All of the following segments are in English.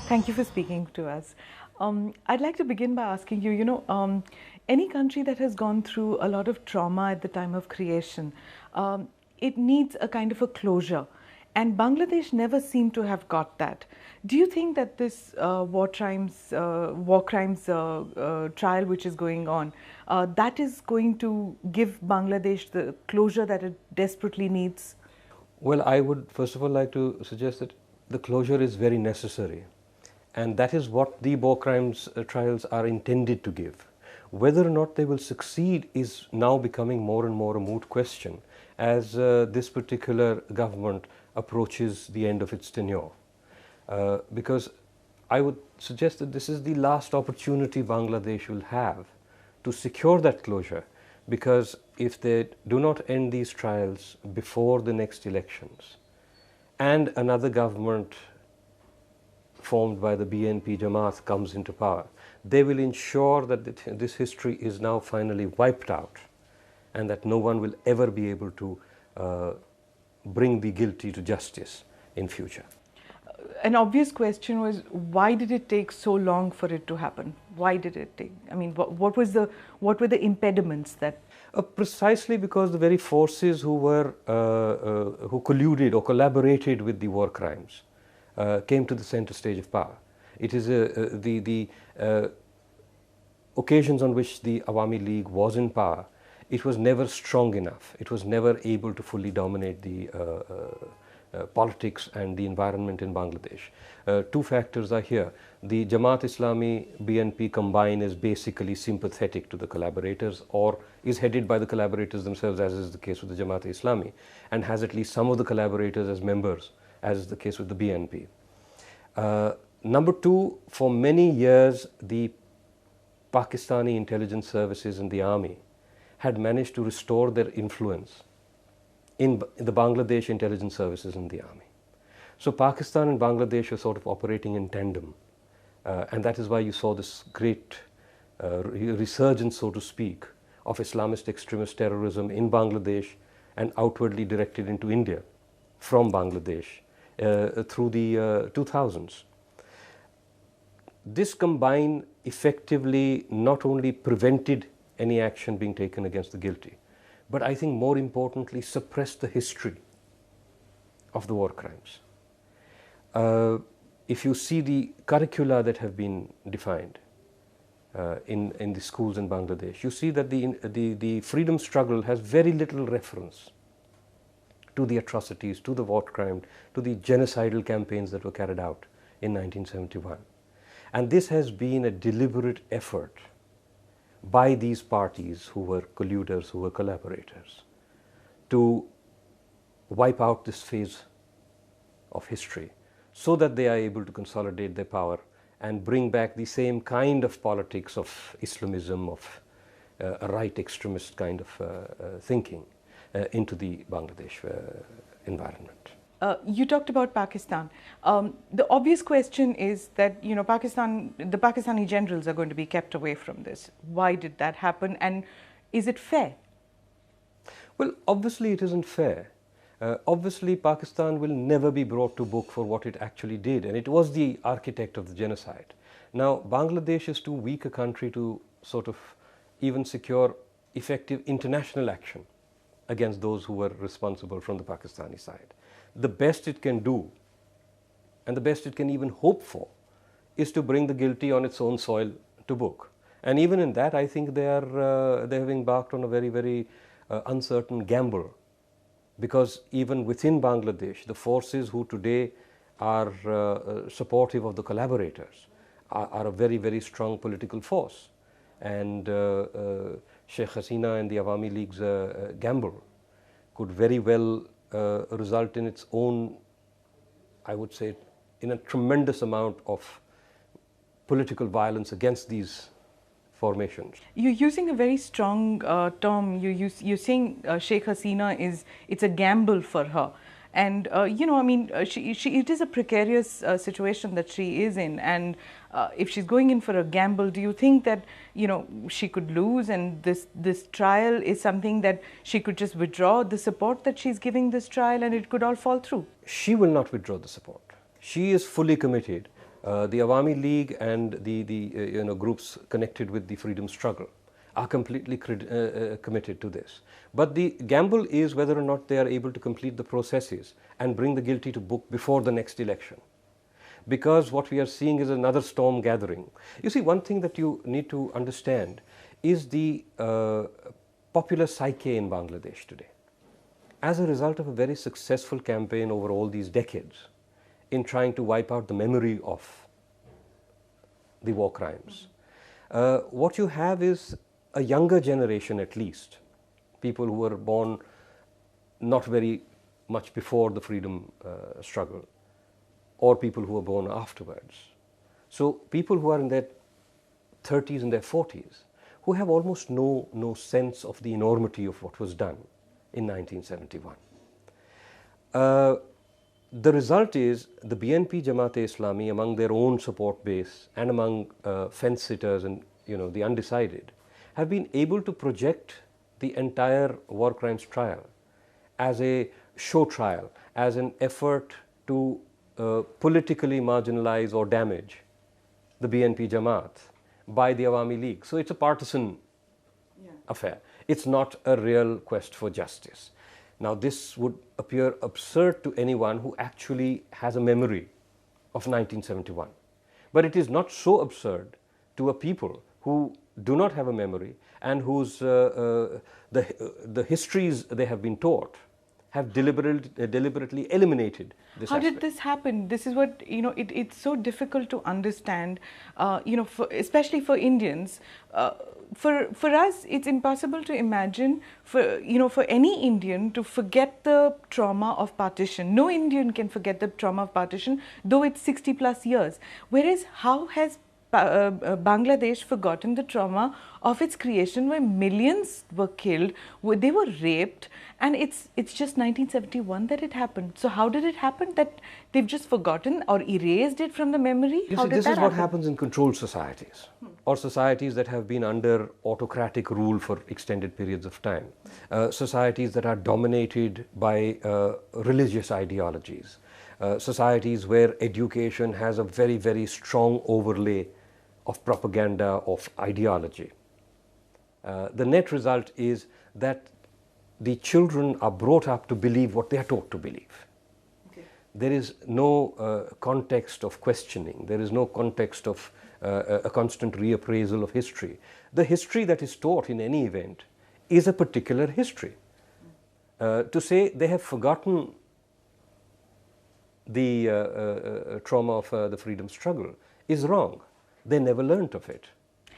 Thank you for speaking to us. I'd like to begin by asking you, any country that has gone through a lot of trauma at the time of creation, it needs a kind of a closure. And Bangladesh never seemed to have got that. Do you think that this war crimes trial which is going on, that is going to give Bangladesh the closure that it desperately needs? Well, I would first of all like to suggest that the closure is very necessary, and that is what the war crimes trials are intended to give. Whether or not they will succeed is now becoming more and more a moot question as this particular government approaches the end of its tenure. Because I would suggest that this is the last opportunity Bangladesh will have to secure that closure, because if they do not end these trials before the next elections and another government formed by the BNP Jamaat comes into power, they will ensure that this history is now finally wiped out and that no one will ever be able to bring the guilty to justice in future. An obvious question was, why did it take so long for it to happen? Why did it take? I mean, what were the impediments that? Precisely because the very forces who colluded or collaborated with the war crimes came to the center stage of power. It is the occasions on which the Awami League was in power, it was never strong enough. It was never able to fully dominate the politics and the environment in Bangladesh. Two factors are here. The Jamaat Islami BNP combine is basically sympathetic to the collaborators, or is headed by the collaborators themselves, as is the case with the Jamaat Islami, and has at least some of the collaborators as members, as is the case with the BNP. Number two, for many years the Pakistani intelligence services and the army had managed to restore their influence in the Bangladesh intelligence services and the army. So Pakistan and Bangladesh were sort of operating in tandem, and that is why you saw this great resurgence, so to speak, of Islamist extremist terrorism in Bangladesh and outwardly directed into India from Bangladesh through the 2000s. This combine effectively not only prevented any action being taken against the guilty, but I think more importantly suppressed the history of the war crimes. If you see the curricula that have been defined in the schools in Bangladesh, you see that the freedom struggle has very little reference to the atrocities, to the war crime, to the genocidal campaigns that were carried out in 1971. And this has been a deliberate effort by these parties who were colluders, who were collaborators, to wipe out this phase of history so that they are able to consolidate their power and bring back the same kind of politics of Islamism, of a right extremist kind of thinking into the Bangladesh environment. You talked about Pakistan. The obvious question is that the Pakistani generals are going to be kept away from this. Why did that happen, and is it fair? Well, obviously it isn't fair. Obviously Pakistan will never be brought to book for what it actually did, and it was the architect of the genocide. Now, Bangladesh is too weak a country to sort of even secure effective international action against those who were responsible from the Pakistani side. The best it can do, and the best it can even hope for, is to bring the guilty on its own soil to book. And even in that, I think they have embarked on a very, very uncertain gamble, because even within Bangladesh, the forces who today are supportive of the collaborators are a very, very strong political force. And Sheikh Hasina and the Awami League's gamble could very well result in its own, I would say, in a tremendous amount of political violence against these formations. You're using a very strong term. You're saying Sheikh Hasina it's a gamble for her. And it is a precarious situation that she is in, and if she's going in for a gamble, do you think that she could lose, and this trial is something that she could just withdraw the support that she's giving this trial, and it could all fall through? She will not withdraw the support. She is fully committed The Awami League and the groups connected with the freedom struggle are completely committed to this. But the gamble is whether or not they are able to complete the processes and bring the guilty to book before the next election. Because what we are seeing is another storm gathering. You see, one thing that you need to understand is the popular psyche in Bangladesh today. As a result of a very successful campaign over all these decades in trying to wipe out the memory of the war crimes, what you have is a younger generation, at least, people who were born not very much before the freedom struggle, or people who were born afterwards. So people who are in their 30s and their 40s, who have almost no sense of the enormity of what was done in 1971. The result is the BNP Jamaat-e-Islami, among their own support base and among fence-sitters and the undecided, have been able to project the entire war crimes trial as a show trial, as an effort to politically marginalize or damage the BNP Jamaat by the Awami League. So it's a partisan affair. It's not a real quest for justice. Now, this would appear absurd to anyone who actually has a memory of 1971. But it is not so absurd to a people who do not have a memory and whose the histories they have been taught have deliberately eliminated this How aspect. did this happen? This is what, it's so difficult to understand, especially for Indians. For us, it's impossible to imagine for any Indian to forget the trauma of partition. No Indian can forget the trauma of partition, though it's 60 plus years. Whereas, how has Bangladesh forgotten the trauma of its creation, where millions were killed, where they were raped, and it's just 1971 that it happened. So how did it happen that they've just forgotten or erased it from the memory? You how see, did this that is what happen? happens in controlled societies or societies that have been under autocratic rule for extended periods of time, societies that are dominated by religious ideologies, societies where education has a very, very strong overlay of propaganda, of ideology. The net result is that the children are brought up to believe what they are taught to believe. Okay. There is no context of questioning. There is no context of a constant reappraisal of history. The history that is taught in any event is a particular history. To say they have forgotten the trauma of the freedom struggle is wrong. They never learnt of it.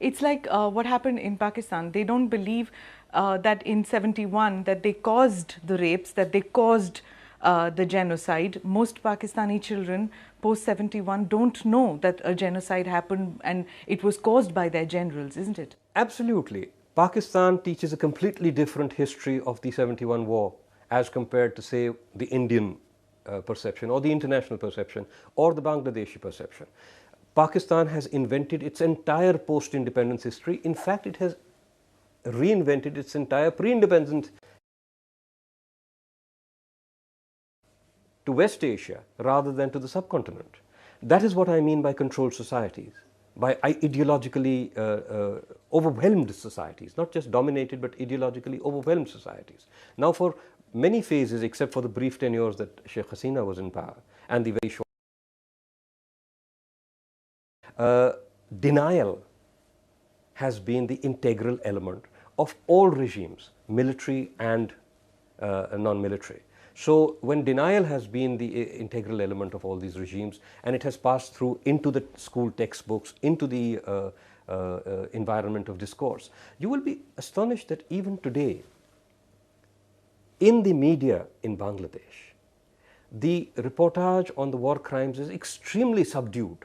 It's like what happened in Pakistan. They don't believe that in 71 that they caused the rapes, that they caused the genocide. Most Pakistani children post 71 don't know that a genocide happened and it was caused by their generals, isn't it? Absolutely. Pakistan teaches a completely different history of the 71 war as compared to, say, the Indian perception or the international perception or the Bangladeshi perception. Pakistan has invented its entire post-independence history. In fact, it has reinvented its entire pre-independence to West Asia rather than to the subcontinent. That is what I mean by controlled societies, by ideologically overwhelmed societies, not just dominated but ideologically overwhelmed societies. Now, for many phases, except for the brief tenures that Sheikh Hasina was in power and the very short denial has been the integral element of all regimes, military and non-military. So when denial has been the integral element of all these regimes and it has passed through into the school textbooks, into the environment of discourse, you will be astonished that even today in the media in Bangladesh, the reportage on the war crimes is extremely subdued.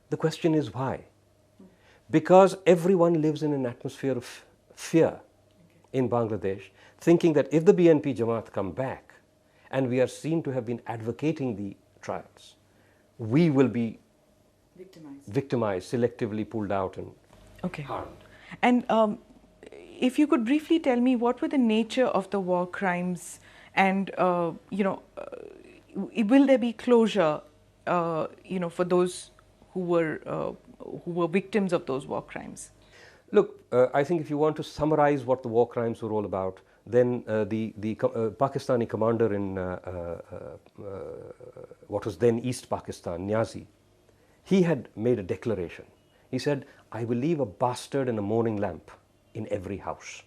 The question is why? Because everyone lives in an atmosphere of fear in Bangladesh, thinking that if the BNP Jamaat come back and we are seen to have been advocating the trials, we will be victimized, selectively pulled out and harmed. And if you could briefly tell me what were the nature of the war crimes and, will there be closure for those who were victims of those war crimes? Look, I think if you want to summarize what the war crimes were all about, then the Pakistani commander in what was then East Pakistan, Niazi, he had made a declaration. He said, "I will leave a bastard and a mourning lamp in every house."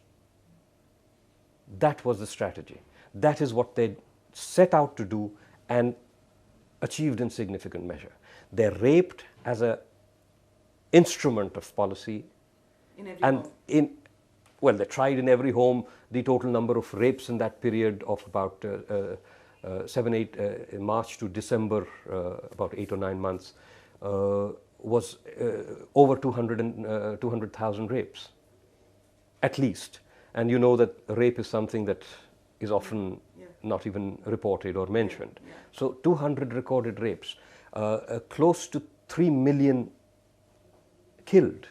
That was the strategy. That is what they set out to do and achieved in significant measure. They raped as an instrument of policy. They tried in every home. The total number of rapes in that period of about March to December, about 8 or 9 months, was over 200,000 rapes, at least. And you know that rape is something that is often not even reported or mentioned. So 200 recorded rapes, close to 3 million killed,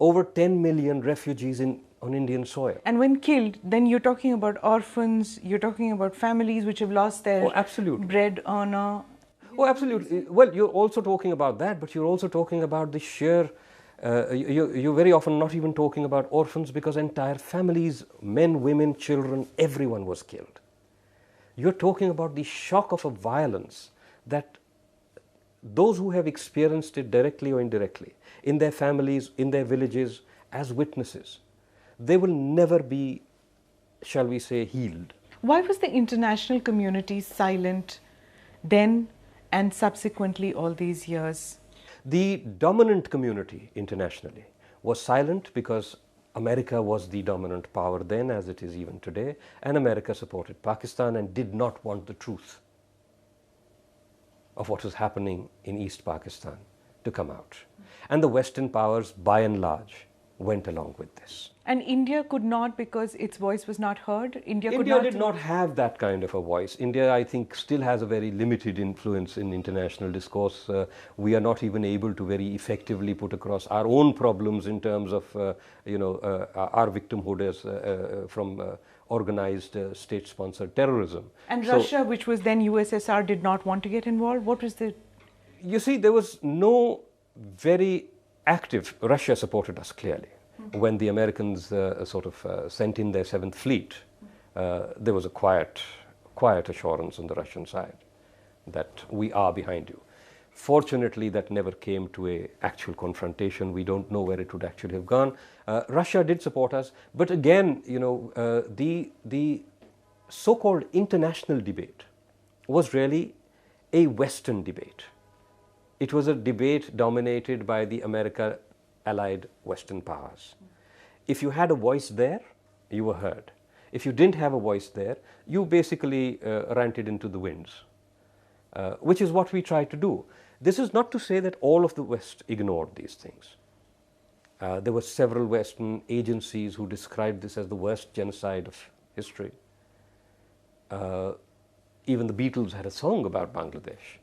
over 10 million refugees on Indian soil. And when killed, then you're talking about orphans, you're talking about families which have lost their bread, honor. Oh, absolutely. Well, you're also talking about that, but you're also talking about the sheer, you're very often not even talking about orphans, because entire families, men, women, children, everyone was killed. You're talking about the shock of a violence that those who have experienced it directly or indirectly, in their families, in their villages, as witnesses, they will never be, shall we say, healed. Why was the international community silent then and subsequently all these years? The dominant community internationally was silent because America was the dominant power then, as it is even today, and America supported Pakistan and did not want the truth of what was happening in East Pakistan to come out. And the Western powers, by and large, went along with this. And India could not, because its voice was not heard? India did not have that kind of a voice. India, I think, still has a very limited influence in international discourse. We are not even able to very effectively put across our own problems in terms of, our victimhood as from organized state-sponsored terrorism. And Russia, which was then USSR, did not want to get involved? What was the... You see, there was no very active... Russia supported us clearly. When the Americans sent in their 7th Fleet, there was a quiet assurance on the Russian side that we are behind you. Fortunately, that never came to an actual confrontation. We don't know where it would actually have gone. Russia did support us, but again, the so-called international debate was really a Western debate. It was a debate dominated by the America-allied Western powers. If you had a voice there, you were heard. If you didn't have a voice there, you basically ranted into the winds, which is what we tried to do. This is not to say that all of the West ignored these things. There were several Western agencies who described this as the worst genocide of history. Even the Beatles had a song about Bangladesh.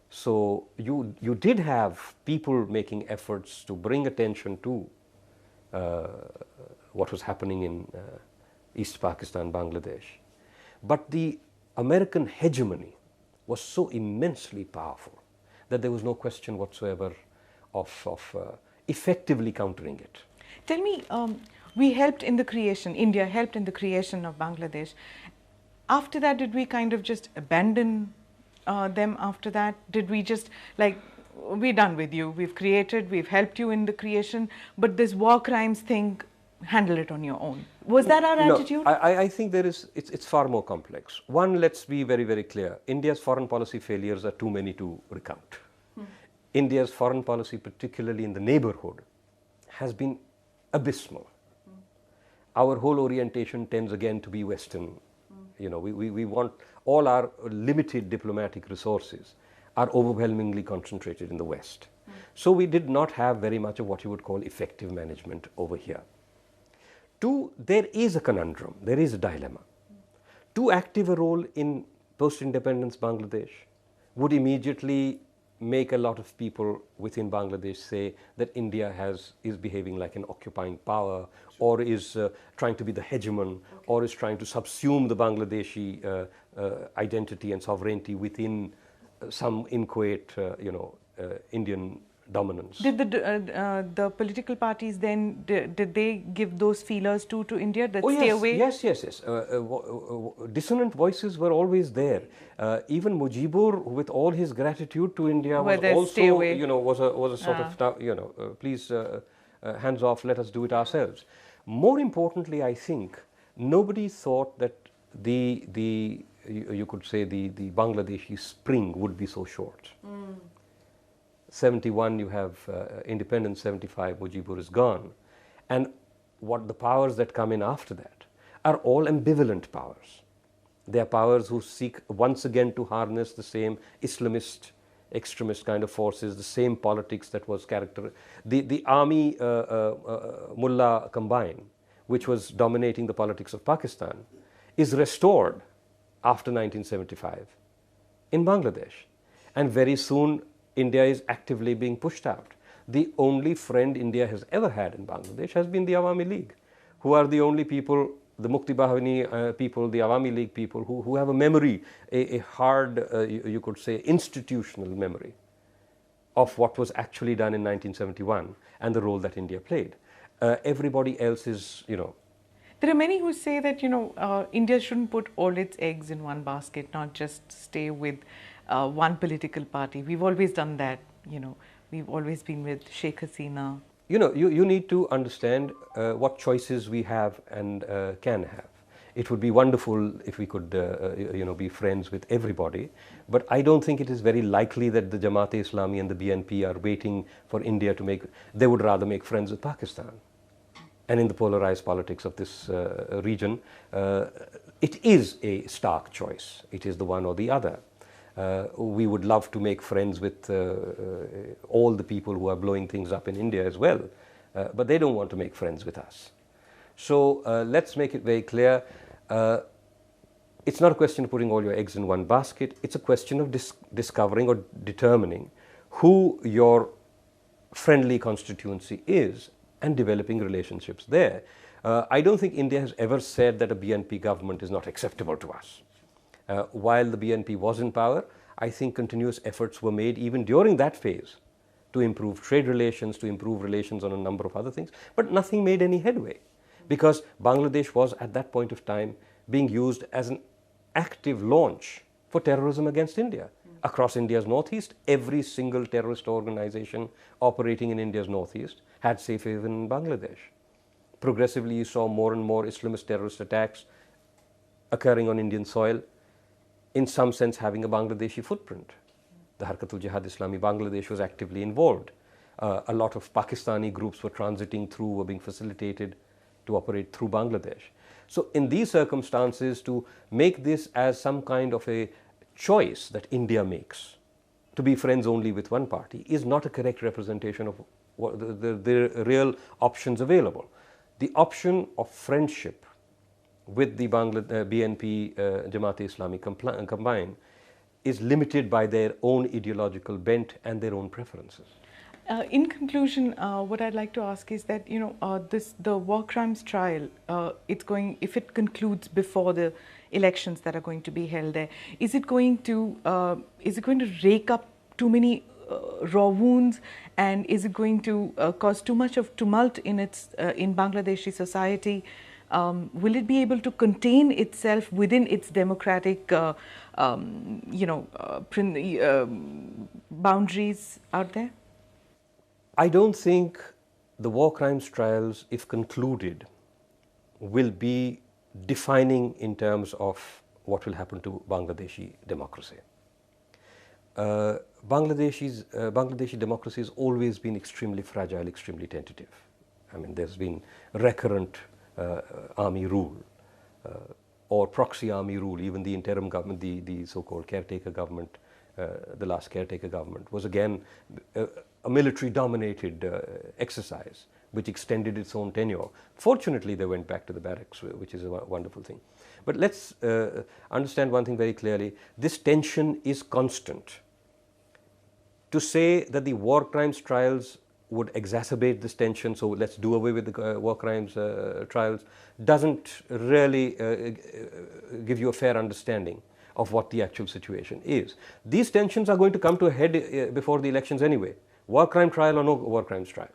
So you did have people making efforts to bring attention to what was happening in East Pakistan, Bangladesh. But the American hegemony was so immensely powerful that there was no question whatsoever of effectively countering it. Tell me, we helped in the creation, India helped in the creation of Bangladesh. After that, did we kind of just abandon them after that? Did we just like, we're done with you, we've created, we've helped you in the creation, but this war crimes thing, handle it on your own? Was that our attitude? I think it's far more complex. One, let's be very, very clear. India's foreign policy failures are too many to recount. India's foreign policy, particularly in the neighborhood, has been abysmal. Our whole orientation tends again to be Western. We want all our limited diplomatic resources are overwhelmingly concentrated in the West. So we did not have very much of what you would call effective management over here. Two, there is a conundrum, there is a dilemma. Too active a role in post-independence Bangladesh would immediately make a lot of people within Bangladesh say that India is behaving like an occupying power, or is trying to be the hegemon, or is trying to subsume the Bangladeshi identity and sovereignty within some inchoate, Indian dominance. Did the political parties then, did they give those feelers to India that stay away? Yes. Dissonant voices were always there. Even Mujibur, with all his gratitude to India, was also, was a sort of, please, hands off, let us do it ourselves. More importantly, I think nobody thought that you could say the Bangladeshi spring would be so short. 71 you have independence, 75 Mujibur is gone, and what the powers that come in after that are all ambivalent powers. They are powers who seek once again to harness the same Islamist, extremist kind of forces, the same politics that was the army mullah combine, which was dominating the politics of Pakistan, is restored after 1975 in Bangladesh, and very soon India is actively being pushed out. The only friend India has ever had in Bangladesh has been the Awami League, who are the only people, the Mukti Bahini people, the Awami League people, who have a memory, a hard, you could say, institutional memory of what was actually done in 1971 and the role that India played. Everybody else is, There are many who say that, India shouldn't put all its eggs in one basket, not just stay with one political party. We've always done that, We've always been with Sheikh Hasina. You need to understand what choices we have and can have. It would be wonderful if we could, be friends with everybody, but I don't think it is very likely that the Jamaat-e-Islami and the BNP are waiting for India to they would rather make friends with Pakistan. And in the polarized politics of this region, it is a stark choice. It is the one or the other. We would love to make friends with all the people who are blowing things up in India as well, but they don't want to make friends with us. So let's make it very clear. It's not a question of putting all your eggs in one basket. It's a question of discovering or determining who your friendly constituency is and developing relationships there. I don't think India has ever said that a BNP government is not acceptable to us. While the BNP was in power, I think continuous efforts were made even during that phase to improve trade relations, to improve relations on a number of other things, but nothing made any headway because Bangladesh was at that point of time being used as an active launch for terrorism against India. Across India's northeast, every single terrorist organization operating in India's northeast had safe haven in Bangladesh. Progressively, you saw more and more Islamist terrorist attacks occurring on Indian soil, in some sense having a Bangladeshi footprint. The Harkatul Jihad Islami Bangladesh was actively involved. A lot of Pakistani groups were transiting through, were being facilitated to operate through Bangladesh. So in these circumstances, to make this as some kind of a choice that India makes, to be friends only with one party, is not a correct representation of what the real options available. The option of friendship with the BNP Jamaat-e-Islami combine is limited by their own ideological bent and their own preferences. In conclusion, what I'd like to ask is that the war crimes trial, if it concludes before the elections that are going to be held there, is it going to rake up too many raw wounds, and is it going to cause too much of tumult in Bangladeshi society? Will it be able to contain itself within its democratic, boundaries out there? I don't think the war crimes trials, if concluded, will be defining in terms of what will happen to Bangladeshi democracy. Bangladeshi democracy has always been extremely fragile, extremely tentative. I mean, there's been recurrent army rule or proxy army rule. Even the interim government, the so-called caretaker government, the last caretaker government, was again a military-dominated exercise which extended its own tenure. Fortunately, they went back to the barracks, which is a wonderful thing. But let's understand one thing very clearly. This tension is constant. To say that the war crimes trials would exacerbate this tension, so let's do away with the war crimes trials, doesn't really give you a fair understanding of what the actual situation is. These tensions are going to come to a head before the elections anyway. War crime trial or no war crimes trial.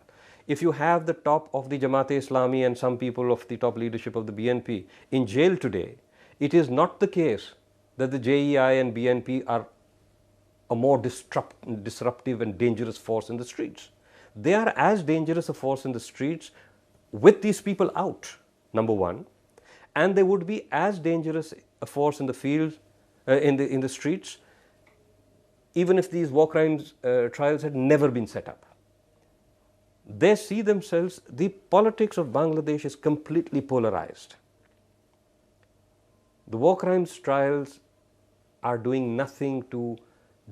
If you have the top of the Jamaat-e-Islami and some people of the top leadership of the BNP in jail today, it is not the case that the JEI and BNP are a more disruptive and dangerous force in the streets. They are as dangerous a force in the streets with these people out, number one, and they would be as dangerous a force in the field, in the streets, even if these war crimes trials had never been set up. They see themselves, the politics of Bangladesh is completely polarized. The war crimes trials are doing nothing to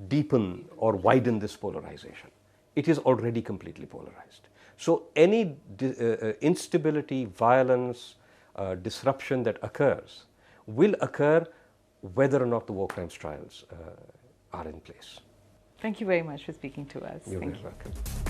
deepen or widen this polarization. It is already completely polarized. So any instability, violence, disruption that occurs will occur whether or not the war crimes trials are in place. Thank you very much for speaking to us. You're Thank very you. welcome.